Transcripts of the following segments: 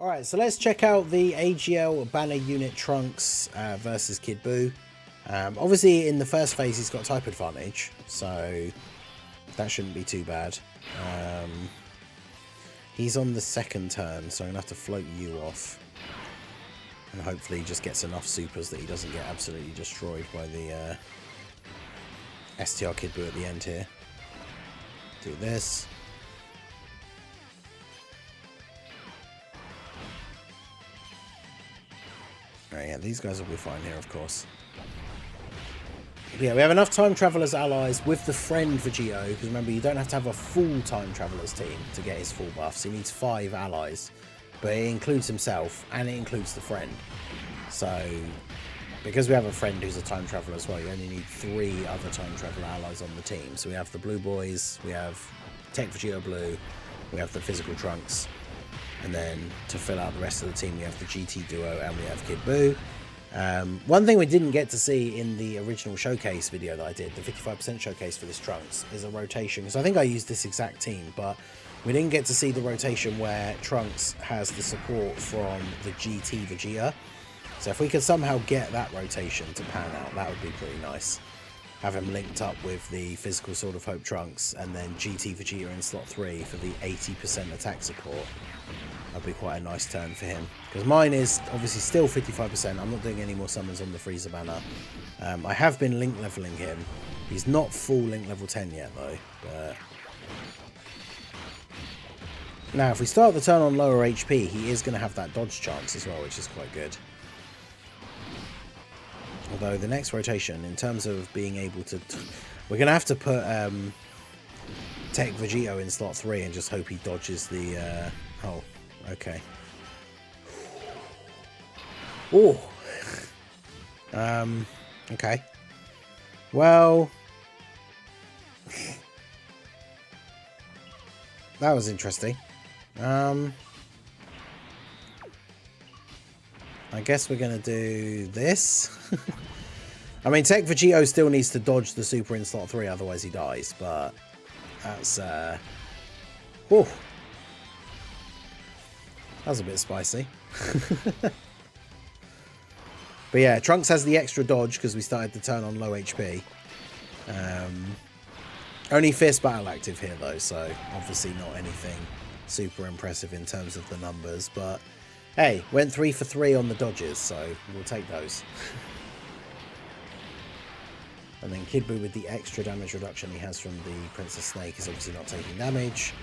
Alright, so let's check out the AGL banner unit Trunks versus Kid BUU. Obviously, in the first phase, he's got type advantage, so that shouldn't be too bad. He's on the second turn, so I'm going to have to float you off. And hopefully he just gets enough supers that he doesn't get absolutely destroyed by the STR Kid BUU at the end here. Do this. Right, yeah, these guys will be fine here, of course. Yeah, we have enough time travelers allies with the friend Vegito, because remember, you don't have to have a full time travelers team to get his full buffs. He needs 5 allies, but it includes himself and it includes the friend. So, because we have a friend who's a time traveler as well, you only need 3 other time traveler allies on the team. So we have the Blue Boys, we have Tech Vegito Blue, we have the physical Trunks, and then to fill out the rest of the team, we have the GT Duo and we have Kid BUU. One thing we didn't get to see in the original showcase video that I did, the 55% showcase for this Trunks, is a rotation. Because I think I used this exact team, but we didn't get to see the rotation where Trunks has the support from the GT Vegeta. So if we could somehow get that rotation to pan out, that would be pretty nice. Have him linked up with the physical Sword of Hope Trunks, and then GT Vegeta in slot 3 for the 80% attack support. That'd be quite a nice turn for him. Because mine is obviously still 55%. I'm not doing any more summons on the Frieza banner. I have been link leveling him. He's not full link level 10 yet though. But now if we start the turn on lower HP, he is going to have that dodge chance as well, which is quite good. Although the next rotation, in terms of being able to... we're going to have to put Tech Vegito in slot 3 and just hope he dodges the... oh, okay. Oh! Okay. Well... that was interesting. I guess we're going to do this. I mean, Tech Vegito still needs to dodge the super in slot 3, otherwise he dies, but that's... whew. That was a bit spicy. But yeah, Trunks has the extra dodge because we started the turn on low HP. Only Fierce Battle active here though, so obviously not anything super impressive in terms of the numbers, but hey, went 3 for 3 on the dodges, so we'll take those. And then Kid BUU with the extra damage reduction he has from the Princess Snake is obviously not taking damage.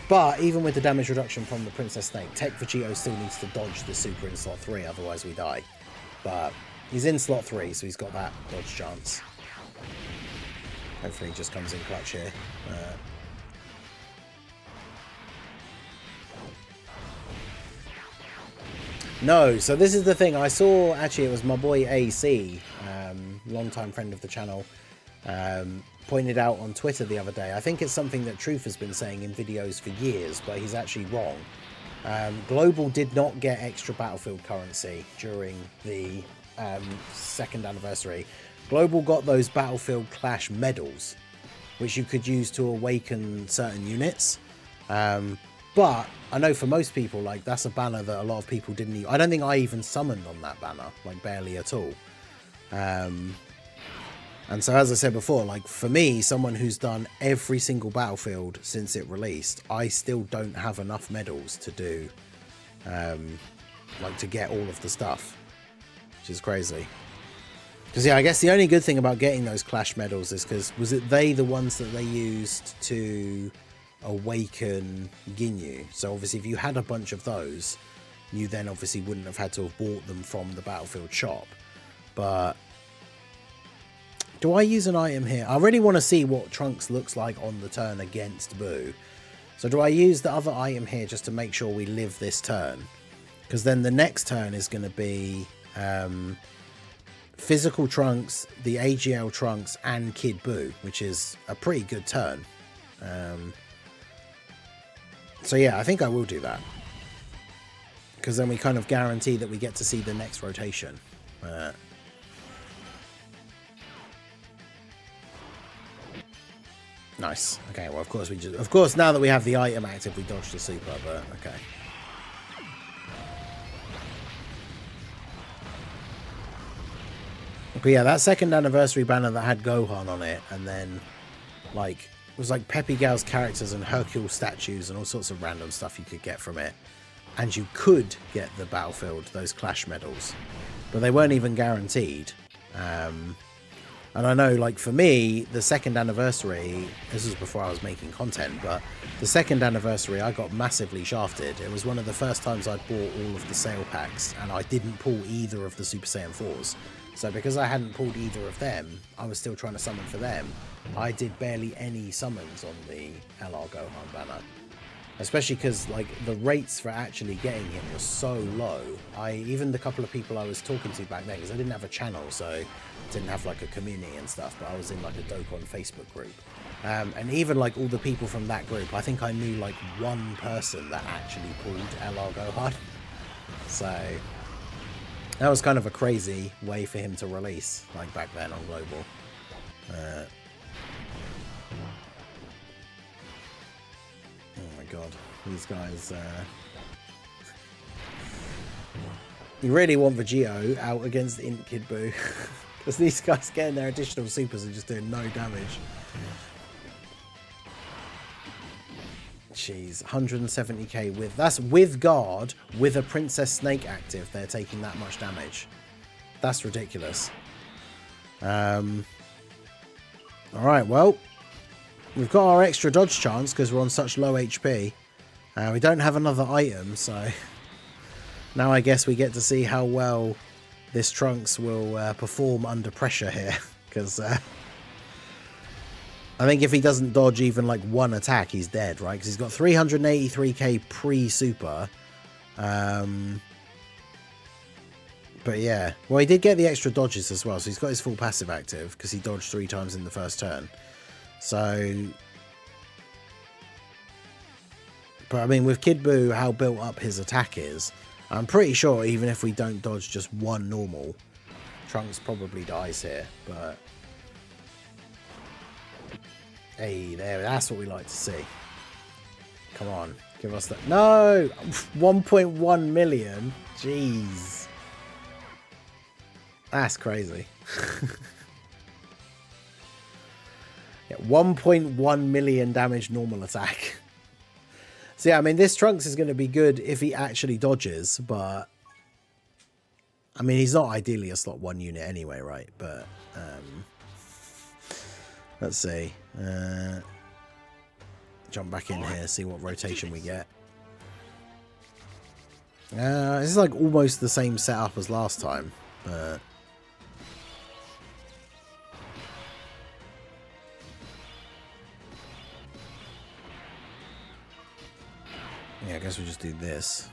But even with the damage reduction from the Princess Snake, Tech Vegito still needs to dodge the super in slot 3, otherwise we die. But he's in slot 3, so he's got that dodge chance. Hopefully he just comes in clutch here. No, so this is the thing. I saw, actually, it was my boy AC, long-time friend of the channel, pointed out on Twitter the other day. I think it's something that Truth has been saying in videos for years, but he's actually wrong. Global did not get extra battlefield currency during the 2nd anniversary. Global got those battlefield clash medals, which you could use to awaken certain units. But I know for most people, like, that's a banner that a lot of people didn't even... I don't think I even summoned on that banner, like, barely at all. And so, as I said before, like, for me, someone who's done every single battlefield since it released, I still don't have enough medals to do, like, to get all of the stuff, which is crazy. Because, yeah, I guess the only good thing about getting those Clash medals is because, was it they the ones that they used to awaken Ginyu? So, obviously, if you had a bunch of those, you then obviously wouldn't have had to have bought them from the Battlefield shop. But do I use an item here? I really want to see what Trunks looks like on the turn against BUU. So do I use the other item here just to make sure we live this turn? Because then the next turn is going to be physical Trunks, the AGL Trunks, and Kid BUU, which is a pretty good turn. So yeah, I think I will do that. Because then we kind of guarantee that we get to see the next rotation. Nice. Okay, well, of course now that we have the item active, we dodged the super, but okay. But yeah, that second anniversary banner that had Gohan on it, and then like it was like Peppy Gal's characters and Hercule statues and all sorts of random stuff you could get from it. And you could get the Battlefield, those Clash medals, but they weren't even guaranteed. And I know, like, for me, the second anniversary, this was before I was making content, but the second anniversary, I got massively shafted. It was one of the first times I'd bought all of the sale packs, and I didn't pull either of the Super Saiyan 4s. So because I hadn't pulled either of them, I was still trying to summon for them. I did barely any summons on the LR Gohan banner. Especially because, like, the rates for actually getting him were so low. Even the couple of people I was talking to back then, because I didn't have a channel, so I didn't have, like, a community and stuff, but I was in, like, a Dokkan Facebook group. And even, like, all the people from that group, I think I knew, like, one person that actually pulled LR Gohan. So that was kind of a crazy way for him to release, like, back then on Global. Oh my god, these guys, you really want Vegito out against Int Kid BUU, because these guys getting their additional supers and just doing no damage. Jeez, 170k with, that's with guard, with a Princess Snake active, they're taking that much damage. That's ridiculous. Alright, well, we've got our extra dodge chance because we're on such low HP. We don't have another item, so now I guess we get to see how well this Trunks will perform under pressure here. Because I think if he doesn't dodge even like one attack, he's dead, right? Because he's got 383k pre-super. But yeah, well, he did get the extra dodges as well, so he's got his full passive active because he dodged 3 times in the first turn. So, but I mean, with Kid BUU, how built up his attack is, I'm pretty sure even if we don't dodge just one normal, Trunks probably dies here. But hey, there, that's what we like to see. Come on, give us that. No, 1.1 million. Jeez, that's crazy. 1.1 million damage normal attack. So yeah, I mean, this Trunks is going to be good if he actually dodges, but I mean, he's not ideally a slot 1 unit anyway, right? But let's see. Jump back in here, see what rotation we get. This is like almost the same setup as last time, but yeah, I guess we'll just do this.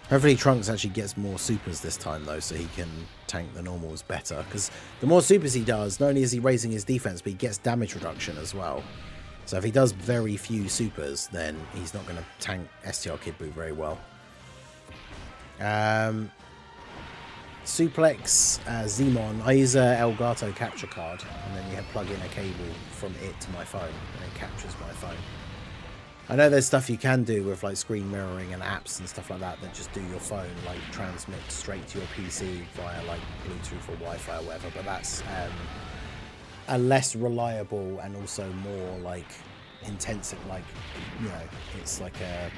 Hopefully Trunks actually gets more supers this time, though, so he can tank the normals better. Because the more supers he does, not only is he raising his defense, but he gets damage reduction as well. So if he does very few supers, then he's not going to tank STR Kid BUU very well. Suplex Zemon. I use a Elgato capture card, and then you plug in a cable from it to my phone, and it captures my phone. I know there's stuff you can do with like screen mirroring and apps and stuff like that that just do your phone like transmit straight to your PC via like Bluetooth or Wi-Fi or whatever, but that's a less reliable and also more like intensive, like, you know, it's like a,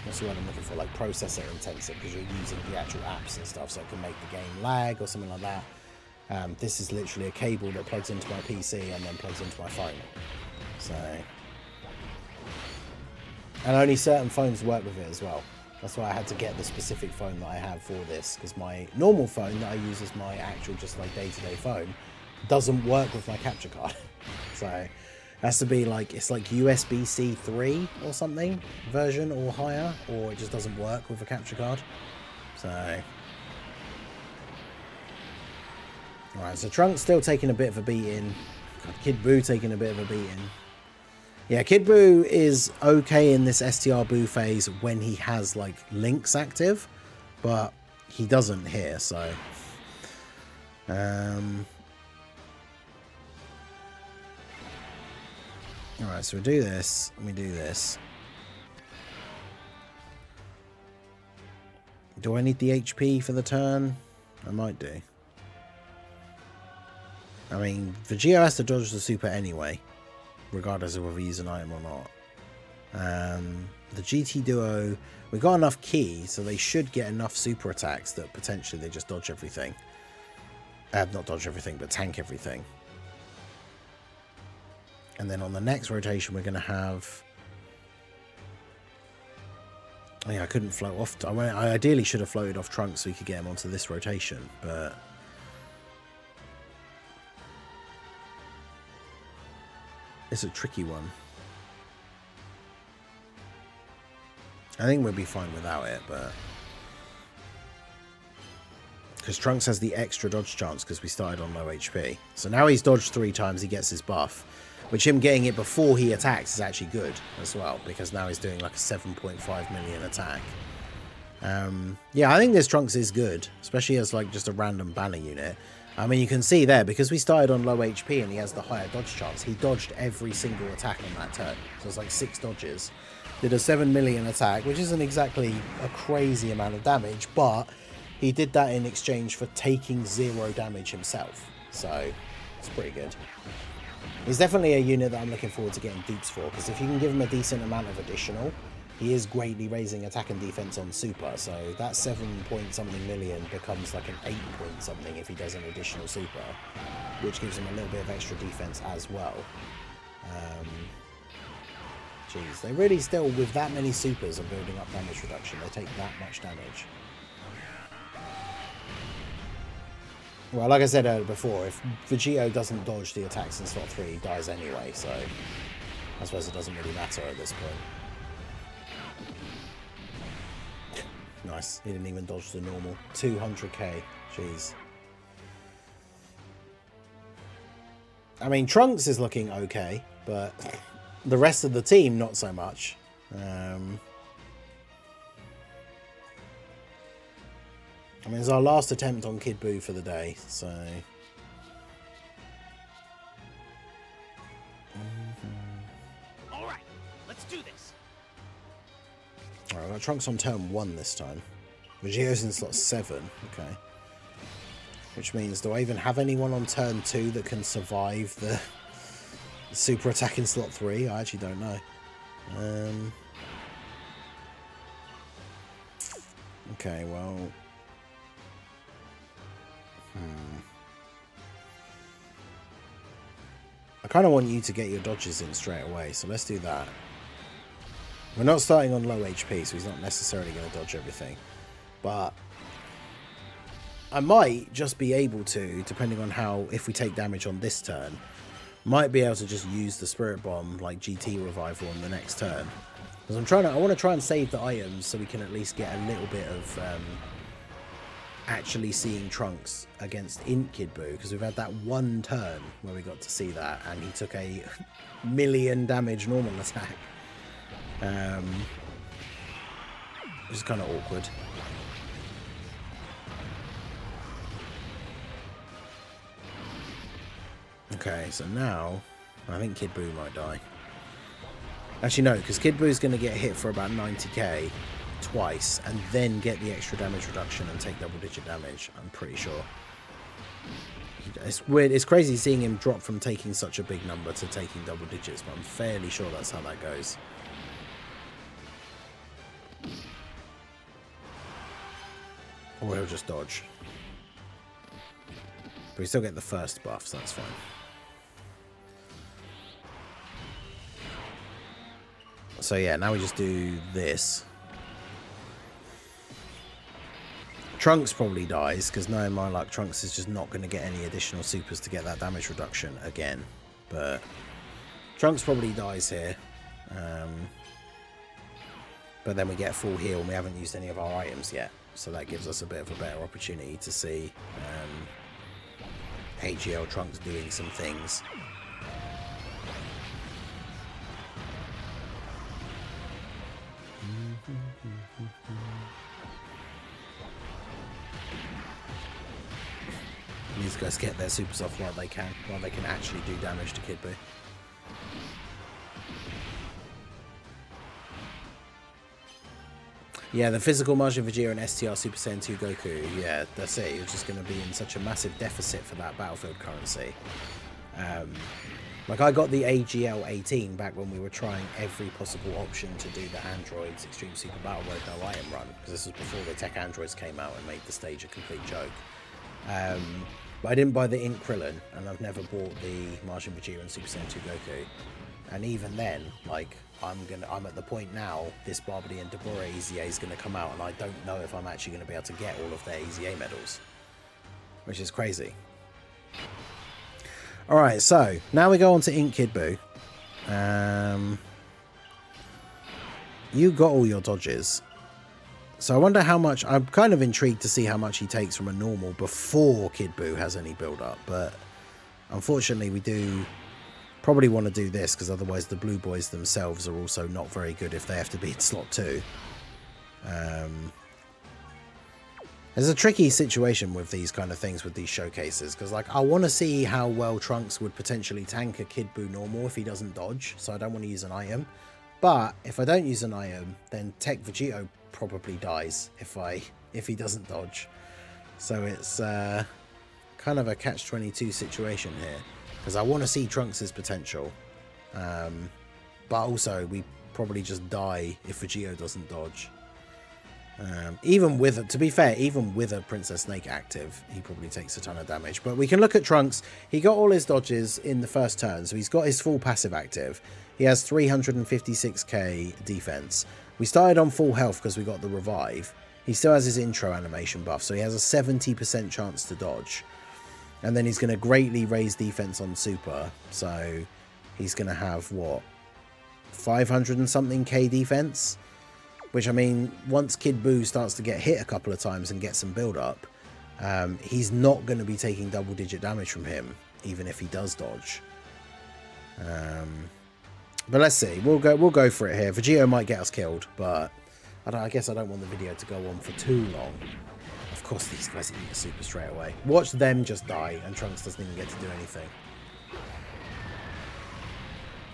what's the word I'm looking for, like processor intensive, because you're using the actual apps and stuff, so it can make the game lag or something like that. This is literally a cable that plugs into my PC and then plugs into my phone. So, and only certain phones work with it as well. That's why I had to get the specific phone that I have for this, because my normal phone that I use as my actual just like day-to-day phone doesn't work with my capture card. So it has to be like, it's like USB-C 3 or something version or higher, or it just doesn't work with a capture card. So alright, so Trunks still taking a bit of a beating. Kid BUU taking a bit of a beating. Yeah, Kid BUU is okay in this STR BUU phase when he has like links active, but he doesn't here, so alright, so we do this, and we do this. Do I need the HP for the turn? I might do. I mean, Vegito has to dodge the super anyway, regardless of whether we use an item or not. The GT Duo, we got enough ki, so they should get enough super attacks that potentially they just dodge everything. Not dodge everything, but tank everything. And then on the next rotation, we're going to have... Oh yeah, I couldn't float off. I ideally should have floated off Trunks so we could get him onto this rotation, but... It's a tricky one. I think we'll be fine without it, but... Because Trunks has the extra dodge chance because we started on low HP. So now he's dodged 3 times, he gets his buff. Which him getting it before he attacks is actually good as well, because now he's doing like a 7.5 million attack. Yeah, I think this Trunks is good, especially as like just a random banner unit. I mean, you can see there, because we started on low HP and he has the higher dodge chance, he dodged every single attack on that turn. So it's like 6 dodges. Did a 7 million attack, which isn't exactly a crazy amount of damage, but he did that in exchange for taking 0 damage himself. So it's pretty good. He's definitely a unit that I'm looking forward to getting dupes for, because if you can give him a decent amount of additional, he is greatly raising attack and defense on super, so that 7-point-something million becomes like an 8-point-something if he does an additional super, which gives him a little bit of extra defense as well. Jeez, they really still, with that many supers and building up damage reduction, they take that much damage. Well, like I said before, if Vegito doesn't dodge the attacks in slot 3, he dies anyway, so I suppose it doesn't really matter at this point. Nice, he didn't even dodge the normal. 200k, jeez. I mean, Trunks is looking okay, but the rest of the team, not so much. I mean, it's our last attempt on Kid BUU for the day, so... Alright, let's do this. Alright, I've got Trunks on turn 1 this time. Vegito's in slot 7, okay. Which means, do I even have anyone on turn 2 that can survive the super attack in slot 3? I actually don't know. Okay, well... I kind of want you to get your dodges in straight away, so let's do that. We're not starting on low HP, so he's not necessarily going to dodge everything. But I might just be able to, depending on how, if we take damage on this turn, might be able to just use the Spirit Bomb, like GT Revival, on the next turn. Because I want to try and save the items so we can at least get a little bit of... actually seeing Trunks against Int Kid BUU, because we've had that one turn where we got to see that and he took a million damage normal attack, which is kind of awkward. Okay, so now I think Kid BUU might die. Actually no, because Kid BUU is going to get hit for about 90k twice and then get the extra damage reduction and take double-digit damage, I'm pretty sure. It's weird, it's crazy seeing him drop from taking such a big number to taking double digits, but I'm fairly sure that's how that goes. Or he'll just dodge. But we still get the first buff, so that's fine. So yeah, now we just do this. Trunks probably dies, because knowing my luck, Trunks is just not going to get any additional supers to get that damage reduction again. But Trunks probably dies here. But then we get full heal, and we haven't used any of our items yet. So that gives us a bit of a better opportunity to see AGL Trunks doing some things. These guys get their supers off while they can actually do damage to Kid BUU. Yeah, the physical Majin Vegeta and STR Super Saiyan 2 Goku. Yeah, that's it. You're just going to be in such a massive deficit for that battlefield currency. Like, I got the AGL 18 back when we were trying every possible option to do the Androids Extreme Super Battle Mode no item run, because this was before the Tech Androids came out and made the stage a complete joke. But I didn't buy the Ink Krillin, and I've never bought the Majin Vegeta and Super Saiyan 2 Goku. And even then, like, I'm at the point now, this Barbary and Deborah EZA is going to come out, and I don't know if I'm actually going to be able to get all of their EZA medals, which is crazy. Alright, so now we go on to Ink Kid Buu. You got all your dodges. So I wonder how much... I'm kind of intrigued to see how much he takes from a normal before Kid Buu has any build-up. But unfortunately, we do probably want to do this, because otherwise the Blue Boys themselves are also not very good if they have to be in slot 2. There's a tricky situation with these kind of things, with these showcases, because like I want to see how well Trunks would potentially tank a Kid Buu normal if he doesn't dodge, so I don't want to use an item. But if I don't use an item, then Tech Vegito probably dies if he doesn't dodge. So it's kind of a catch-22 situation here, because I want to see Trunks' potential, but also we probably just die if Vegito doesn't dodge. Even with, to be fair, even with a Princess Snake active, he probably takes a ton of damage. But we can look at Trunks. He got all his dodges in the first turn, so he's got his full passive active. He has 356k defense. We started on full health because we got the revive. He still has his intro animation buff, so he has a 70% chance to dodge. And then he's going to greatly raise defense on super, so he's going to have, what, 500 and something k defense? Which, I mean, once Kid Buu starts to get hit a couple of times and get some build-up, he's not going to be taking double-digit damage from him, even if he does dodge. But let's see. We'll go for it here. Vegito might get us killed, but I guess I don't want the video to go on for too long. Of course, these guys eat a super straight away. Watch them just die, and Trunks doesn't even get to do anything.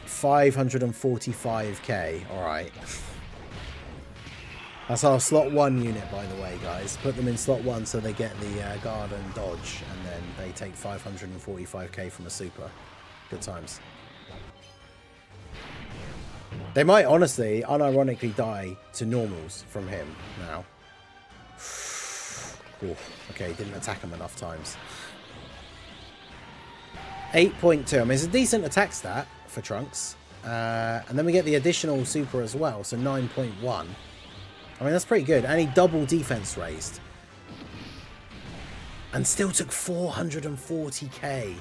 545k. All right. That's our slot 1 unit, by the way, guys. Put them in slot 1 so they get the guard and dodge, and then they take 545k from a super. Good times. They might, honestly, unironically die to normals from him now. Ooh, okay, didn't attack him enough times. 8.2. I mean, it's a decent attack stat for Trunks. And then we get the additional super as well, so 9.1. I mean, that's pretty good. And he double defense raised. And still took 440k.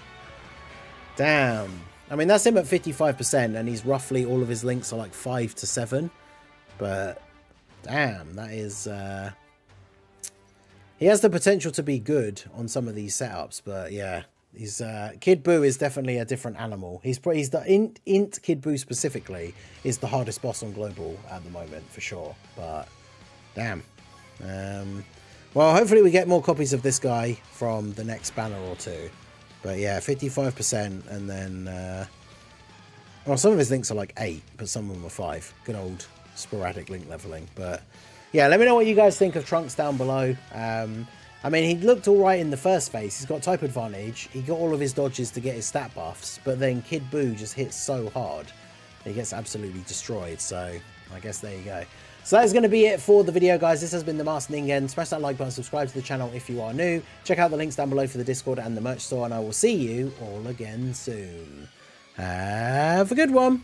Damn. I mean, that's him at 55%, and he's roughly, all of his links are like 5 to 7. But, damn, that is... he has the potential to be good on some of these setups, but yeah. He's Kid Buu is definitely a different animal. He's the Int Kid Buu specifically is the hardest boss on Global at the moment, for sure. But... damn. Well, hopefully we get more copies of this guy from the next banner or two. But yeah, 55%, and then... well, some of his links are like 8, but some of them are 5. Good old sporadic link leveling. But yeah, let me know what you guys think of Trunks down below. I mean, he looked alright in the first phase. He's got type advantage. He got all of his dodges to get his stat buffs. But then Kid Buu just hits so hard. He gets absolutely destroyed. So I guess there you go. So that is going to be it for the video, guys. This has been the Master Ningen. Smash that like button, subscribe to the channel if you are new. Check out the links down below for the Discord and the merch store, and I will see you all again soon. Have a good one.